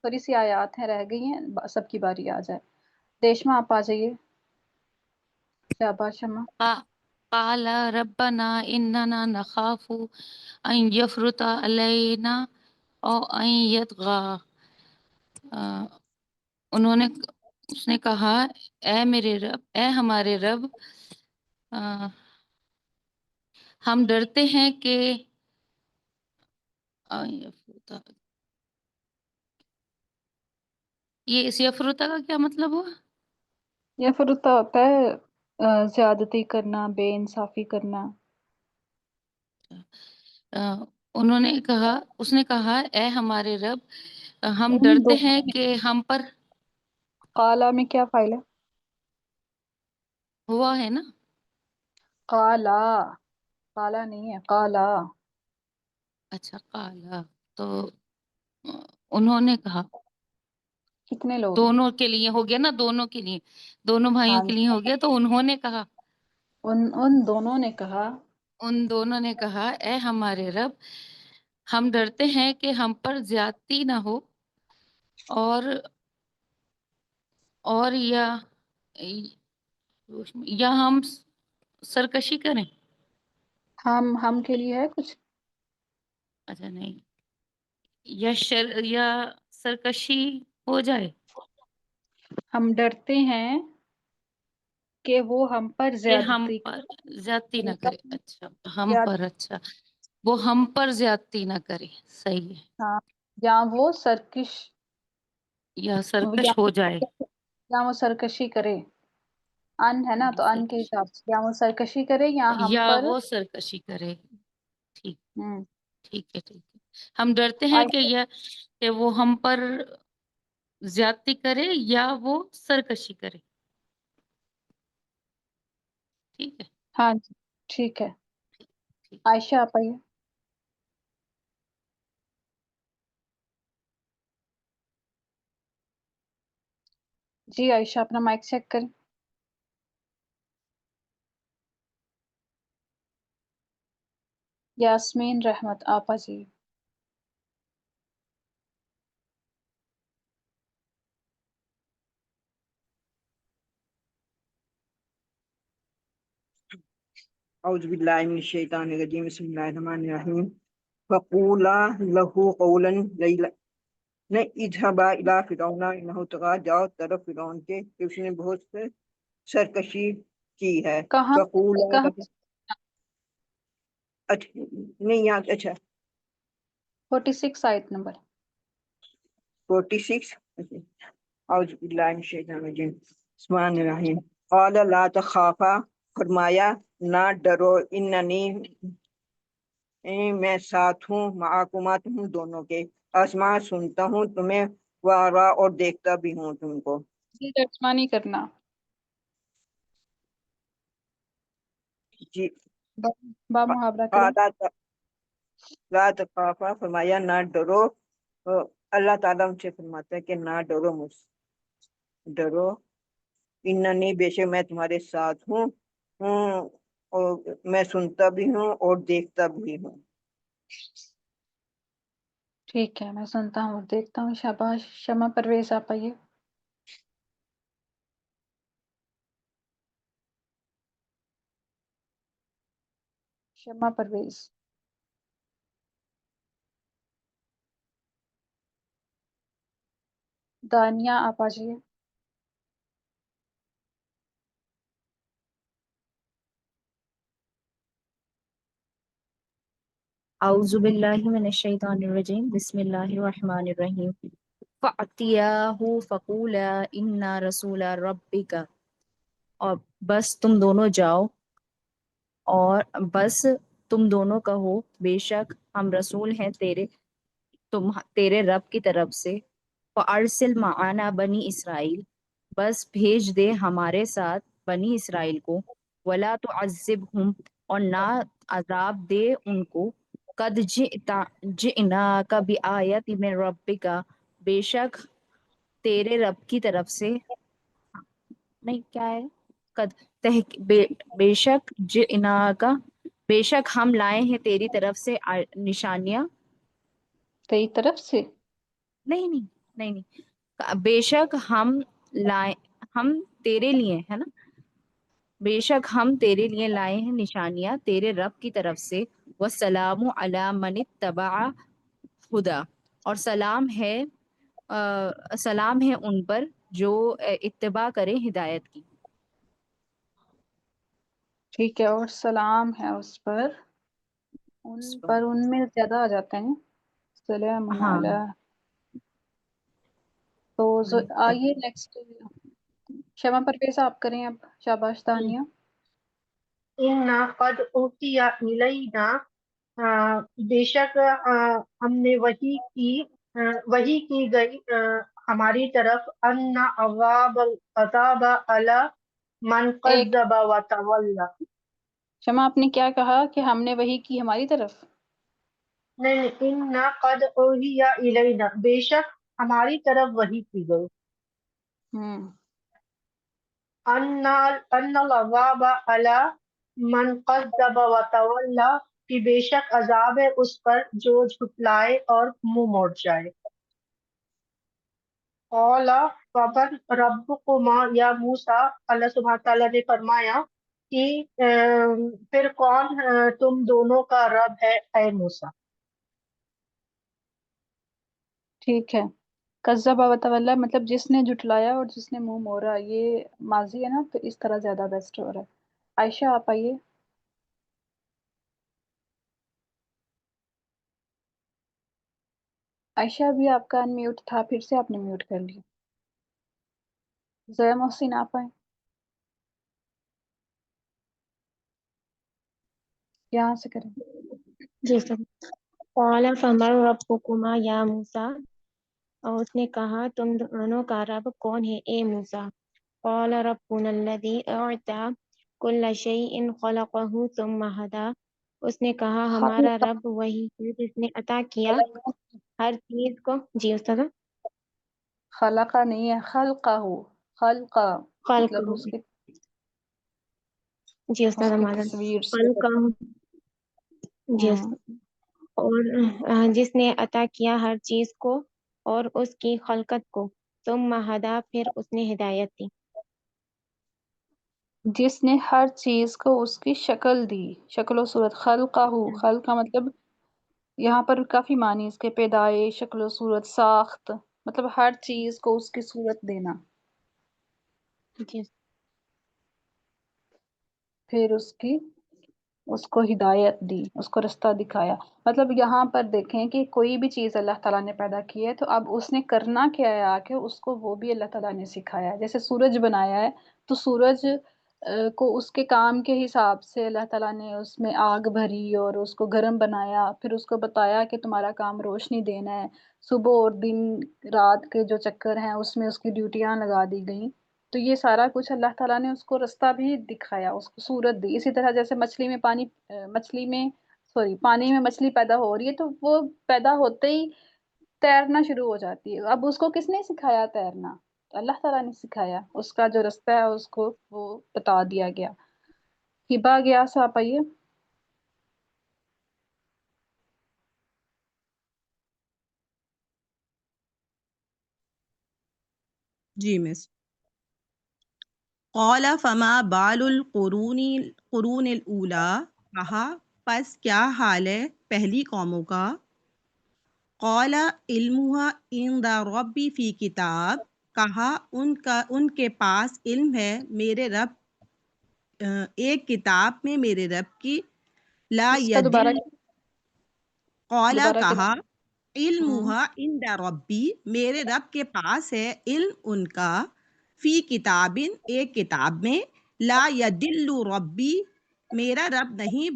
تھوڑی سی آیات ہیں رہ گئی ہیں، سب کی باری آ جائے۔ ریشما آپ آ جائیے۔ شاباش شمع۔ قال ربنا إننا نخاف أن يفرط علينا أو أن يطغى، اس نے کہا اے میرے رب، اے ہمارے رب، ہم ڈرتے ہیں کہ یہ اس یفرطہ کا کیا مطلب ہوا؟ یا فرطہ ہوتا ہے زیادتی کرنا، بے انصافی کرنا۔ اس نے کہا اے ہمارے رب، ہم ان ڈرتے دونوں ہیں نے، کہ ہم پر قالا میں کیا فائل ہے؟ ہوا ہے نا، قالا، قالا نہیں ہے، قالا۔ اچھا قالا، تو انہوں نے کہا، کتنے لوگ ہیں؟ دونوں کے لیے ہو گیا نا، دونوں کے لیے، دونوں بھائیوں ہاں کے جی، لیے ہو گیا، تو انہوں نے کہا، ان دونوں نے کہا، ان دونوں نے کہا اے ہمارے رب، ہم ڈرتے ہیں کہ ہم پر زیادتی نہ ہو اور یا ہم سرکشی کریں۔ ہم کے لیے ہے کچھ؟ اچھا نہیں، یا سرکشی ہو جائے، ہم ڈرتے ہیں کہ وہ ہم پر کہ ہم زیادتی پر زیادتی نہ کرے، کرے، اچھا ہم یا پر، اچھا وہ ہم پر زیادتی نہ کرے، صحیح ہے، ہاں، یا وہ سرکش، یا سرکش یا ہو جائے، وہ سرکشی کرے۔ ان ہے نا، تو ان کے سرکش، حساب سے یا وہ سرکشی کرے یا ہم یا پر۔ وہ سرکشی کرے، ٹھیک ہوں ٹھیک ہے ٹھیک ہے، ہم ڈرتے ہیں کہ وہ ہم پر زیادتی کرے یا وہ سرکشی کرے، ٹھیک ہے ہاں جی، ٹھیک ہے۔ ٹھیک۔ عائشہ آپ آئیے۔ جی عائشہ، اپنا مائک چیک کریں۔ یاسمین رحمت آپ آ جائیے۔ اعوذ باللہ من الشیطان الرجیم، بسم اللہ الرحمن الرحیم، فقولا له قولا لیلا، اذهبا الی فرعون انہ طغی، جاؤ طرف فرعون کے کہ اس نے بہت سے سرکشی کی ہے، کہاں فقولا کہاں له، اچھا نہیں یہاں، اچھا 46 آیت نمبر۔ 46، اعوذ باللہ من الشیطان الرجیم، بسم اللہ الرحمن الرحیم، قال لا تخافا، فرمایا نہ ڈرو، اننی میں ساتھ ہوں، معاکما تم دونوں کے، آسمان سنتا ہوں تمہیں، وارا اور دیکھتا بھی ہوں تم کو۔ جی ترجمہ نہیں کرنا، جی با محاورہ کریں۔ لا تخافا، فرمایا نہ ڈرو، اللہ تعالیٰ ان سے فرماتا ہے کہ نہ ڈرو، مجھ ڈرو، اننی بے شک میں تمہارے ساتھ ہوں، اور میں سنتا بھی ہوں اور دیکھتا بھی ہوں. ٹھیک ہے، میں سنتا ہوں اور دیکھتا ہوں. شاباش. شمع پرویز آپ آئیے. شمع پرویز. دانیہ آپ آ جائیے. اعوذ باللہ من الشیطان الرجیم بسم اللہ الرحمن الرحیم فَأْتِيَاهُ فَقُولَا إِنَّا رَسُولَ رَبِّكَ، اور بس تم دونوں جاؤ اور بس تم دونوں کہو بے شک ہم رسول ہیں تیرے رب کی طرف سے. فَأَرْسِلْ مَعَنَا بنی اسرائیل، بس بھیج دے ہمارے ساتھ بنی اسرائیل کو. وَلَا تُعَذِّبْهُمْ، اور نہ عذاب دے ان کو. قد جئناک بآیت من ربک، بے شک تیرے رب کی طرف سے نہیں کیا ہے بے شک جئناک، بے شک ہم لائے ہیں تیری طرف سے نشانیاں. تیری طرف سے نہیں بے شک ہم لائے، ہم تیرے لیے ہے نا، بے شک ہم تیرے لیے لائے ہیں نشانیاں تیرے رب کی طرف سے. وَالسَّلَامُ عَلَىٰ مَنِ اتَّبَعَ ہُدَیٰ، اور سلام ہے ان پر جو اتباع کرے ہدایت کی. ٹھیک ہے، اور سلام ہے اس پر، ان میں زیادہ آ جاتے ہیں. سلام ہاں علی. تو آئیے نیکسٹ. شمع پرویز آپ کریں اب. شاباش دانیہ. اِنَّا قَدْ أُوحِیَ إِلَیْنَا، بے شک ہم نے وحی کی گئی ہماری طرف. أَنَّ عَذَابَ عَلَى مَنْ ایک كَذَّبَ وَتَوَلَّى. شمع آپ نے کیا کہا کہ ہم نے وحی کی ہماری طرف؟ نہیں، اِنَّا قَدْ أُوحِیَ إِلَیْنَا، بے شک ہماری طرف وحی کی گئی. أَنَّ الْعَذَابَ عَلَى مَنْ كَذَّبَ وَتَوَلَّى، کہ بے شک عذاب ہے اس پر جو جھٹلائے اور منہ موڑ جائے. قَالَ فَمَن رَبُّكُمَا یا موسیٰ، اللہ سبحانہ تعالیٰ نے فرمایا کہ پھر کون تم دونوں کا رب ہے اے موسیٰ. ٹھیک ہے. کذب و تولی مطلب جس نے جھٹلایا اور جس نے منہ موڑا، یہ ماضی ہے نا، تو اس طرح زیادہ بیسٹ ہو رہا ہے. عائشہ آپ آئیے. عائشہ بھی آپ کا انمیوٹ تھا، پھر سے آپ نے میوٹ کر لیا. زیا محسن آپ آئیں. یہاں سے کریں. جی سر. قال فمن ربکما یا موسیٰ، اور اس نے کہا تم دونوں کا رب کون ہے اے موسیٰ. قال ربنا الذی اعطى كل شیء خلقه ثم هدى، اس نے کہا ہمارا خلق رب وہی ہے جس نے عطا کیا ہر چیز کو. جی استاد. خلقہ نہیں ہے، خلقہ، خلقہ خلق. مطلب جی استاد اس کی ہمارا تصویر سے. خلق. جی استاد. اور جس نے عطا کیا ہر چیز کو اور اس کی خلقت کو. ثم ہدی، پھر اس نے ہدایت دی. جس نے ہر چیز کو اس کی شکل دی، شکل و صورت. خلقہ، خلقہ مطلب یہاں پر کافی معنی اس کے، پیدائش، شکل و صورت، ساخت، مطلب ہر چیز کو اس کی صورت دینا. جی. پھر اس کو ہدایت دی، اس کو رستہ دکھایا. مطلب یہاں پر دیکھیں کہ کوئی بھی چیز اللہ تعالیٰ نے پیدا کی ہے تو اب اس نے کرنا کیا ہے، آ کے اس کو وہ بھی اللہ تعالیٰ نے سکھایا. جیسے سورج بنایا ہے تو سورج کو اس کے کام کے حساب سے اللہ تعالیٰ نے اس میں آگ بھری اور اس کو گرم بنایا، پھر اس کو بتایا کہ تمہارا کام روشنی دینا ہے. صبح اور دن رات کے جو چکر ہیں اس میں اس کی ڈیوٹیاں لگا دی گئیں. تو یہ سارا کچھ اللہ تعالیٰ نے اس کو رستہ بھی دکھایا، اس کو صورت دی. اسی طرح جیسے پانی میں مچھلی پیدا ہو رہی ہے تو وہ پیدا ہوتے ہی تیرنا شروع ہو جاتی ہے. اب اس کو کس نے سکھایا تیرنا؟ تو اللہ تعالیٰ نے سکھایا. اس کا جو رستہ ہے اس کو وہ بتا دیا گیا. ہبا گیاس آپ آئیے. جی مس. قال فما بال القرون الاولا، کہا پس کیا حال ہے پہلی قوموں کا. قال علمها عند ربی فی کتاب، کہا ان کے پاس علم ہے میرے رب ایک کتاب میں میرے رب کی. لا اس کا دوبارہ یدل، قالا دوبارہ کہا ہوں. علمها عند ربی میرے رب کے پاس ہے علم ان کا، فی کتابن ایک کتاب میں، لا یدل ربی میرا رب نہیں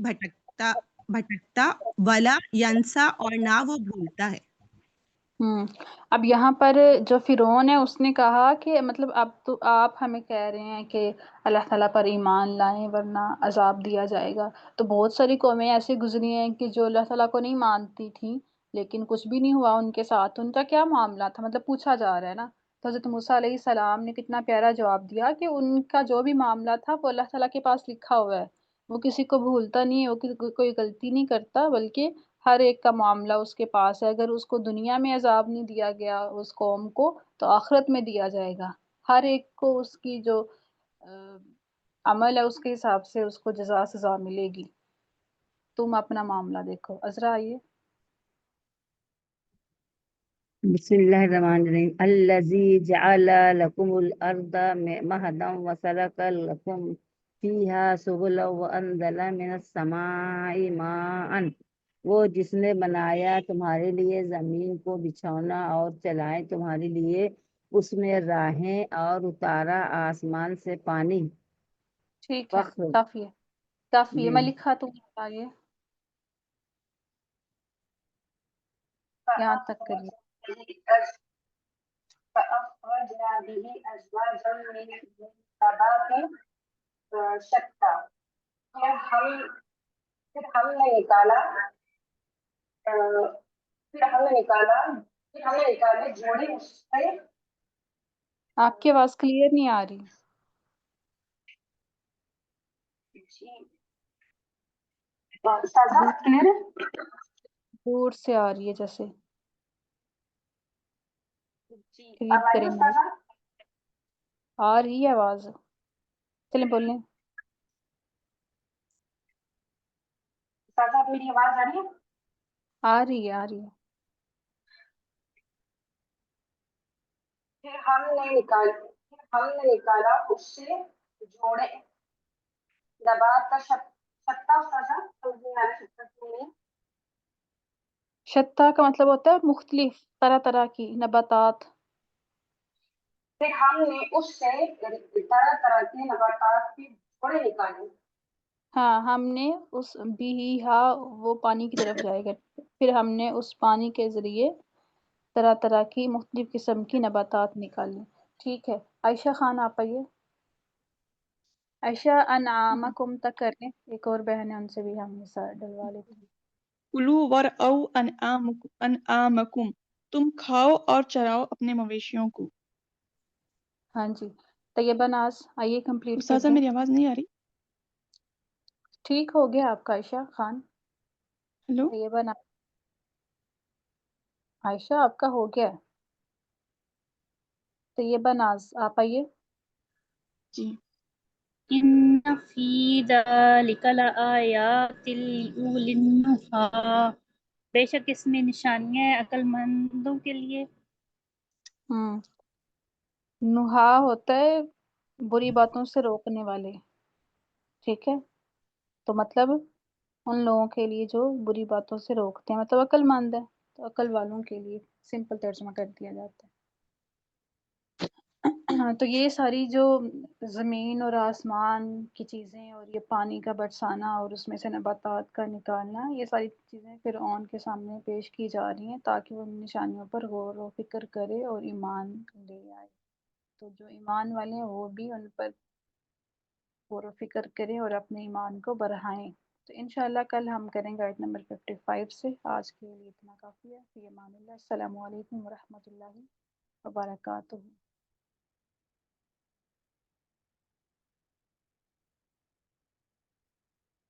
بھٹکتا ولا ینسا اور نہ وہ بھولتا ہے. اب یہاں پر جو فرعون ہے اس نے کہا کہ مطلب اب تو آپ ہمیں کہہ رہے ہیں کہ اللہ تعالیٰ پر ایمان لائیں ورنہ عذاب دیا جائے گا. تو بہت ساری قومیں ایسے گزری ہیں کہ جو اللہ تعالیٰ کو نہیں مانتی تھیں لیکن کچھ بھی نہیں ہوا ان کے ساتھ. ان کا کیا معاملہ تھا مطلب پوچھا جا رہا ہے نا. تو حضرت موسیٰ علیہ السلام نے کتنا پیارا جواب دیا کہ ان کا جو بھی معاملہ تھا وہ اللہ تعالیٰ کے پاس لکھا ہوا ہے. وہ کسی کو بھولتا نہیں ہے، وہ کوئی غلطی نہیں کرتا، بلکہ ہر ایک کا معاملہ اس کے پاس ہے. اگر اس کو دنیا میں عذاب نہیں دیا گیا اس قوم کو تو آخرت میں دیا جائے گا. ہر ایک کو اس کی جو عمل ہے اس کے حساب سے اس کو جزا سزا ملے گی. تم اپنا معاملہ دیکھو. عذرا آئیے. بسم اللہ الرحمن الرحیم. الذی جعل لکم الارض مہدا وسلک لکم فیہا سبلا وانزل من السماء ماء، وہ جس نے بنایا تمہارے لیے زمین کو بچھونا اور چلائے تمہارے لیے اس میں راہیں اور اتارا آسمان سے پانی. ٹھیک ہے، کافی ہے کافی ہے. جی. میں لکھا تم آگے یہاں تک کریے. فأخرجنا به أزواجا من نبات شتى. پھر ہم نے نکالے جوڑے اس سے. آپ کی آواز کلیئر نہیں آ رہی. دور سے آ رہی ہے جیسے. قریب کریں مائک. آ رہی ہے آواز. چلیں بولیں. میری آواز آ رہی ہے؟ آ رہی ہے آ رہی ہے. پھر ہم نے نکالا اس سے جوڑے نبات کا شتہ. شتہ کا مطلب ہوتا ہے مختلف طرح طرح کی نباتات. پھر ہم نے اس سے طرح طرح کے نباتات کے جوڑے نکالے. ہاں ہم نے اس وہ پانی کی طرف جائے گا. پھر ہم نے اس پانی کے ذریعے طرح طرح کی مختلف قسم کی نباتات نکالی. ٹھیک ہے عائشہ خان آپ آئیے. عائشہ انعامکم تک کریں. ایک اور بہن ہے ان سے بھی ہم حصہ ڈلوا لیتے ہیں. کلوا ورعوا انعامکم، تم کھاؤ اور چراؤ اپنے مویشیوں کو. ہاں جی. طیبہ ناز آئیے کمپلیٹ کر استاذہ دیں. میری آواز نہیں آ رہی؟ ٹھیک ہو گیا آپ کا عائشہ خان. ہلو. طیبہ ناز عائشہ آپ کا ہو گیا. طیبہ ناز آپ آئیے. جی. ان فی ذلک لآیات لأولی النہی، بے شک اس میں نشانیاں ہیں عقل مندوں کے لیے. نہا ہوتا ہے بری باتوں سے روکنے والے. ٹھیک ہے، تو مطلب ان لوگوں کے لیے جو بری باتوں سے روکتے ہیں مطلب عقل مند ہے، تو عقل والوں کے لیے سمپل ترجمہ کر دیا جاتا ہے. تو یہ ساری جو زمین اور آسمان کی چیزیں اور یہ پانی کا برسانا اور اس میں سے نباتات کا نکالنا، یہ ساری چیزیں فرعون کے سامنے پیش کی جا رہی ہیں تاکہ وہ ان نشانیوں پر غور و فکر کرے اور ایمان لے آئے. تو جو ایمان والے ہیں وہ بھی ان پر غور و فکر کریں اور اپنے ایمان کو بڑھائیں. تو انشاءاللہ کل ہم کریں گے آیت نمبر 55 سے. آج کے لیے اتنا کافی ہے. فی امان اللہ. السلام علیکم ورحمۃ اللہ وبرکاتہ.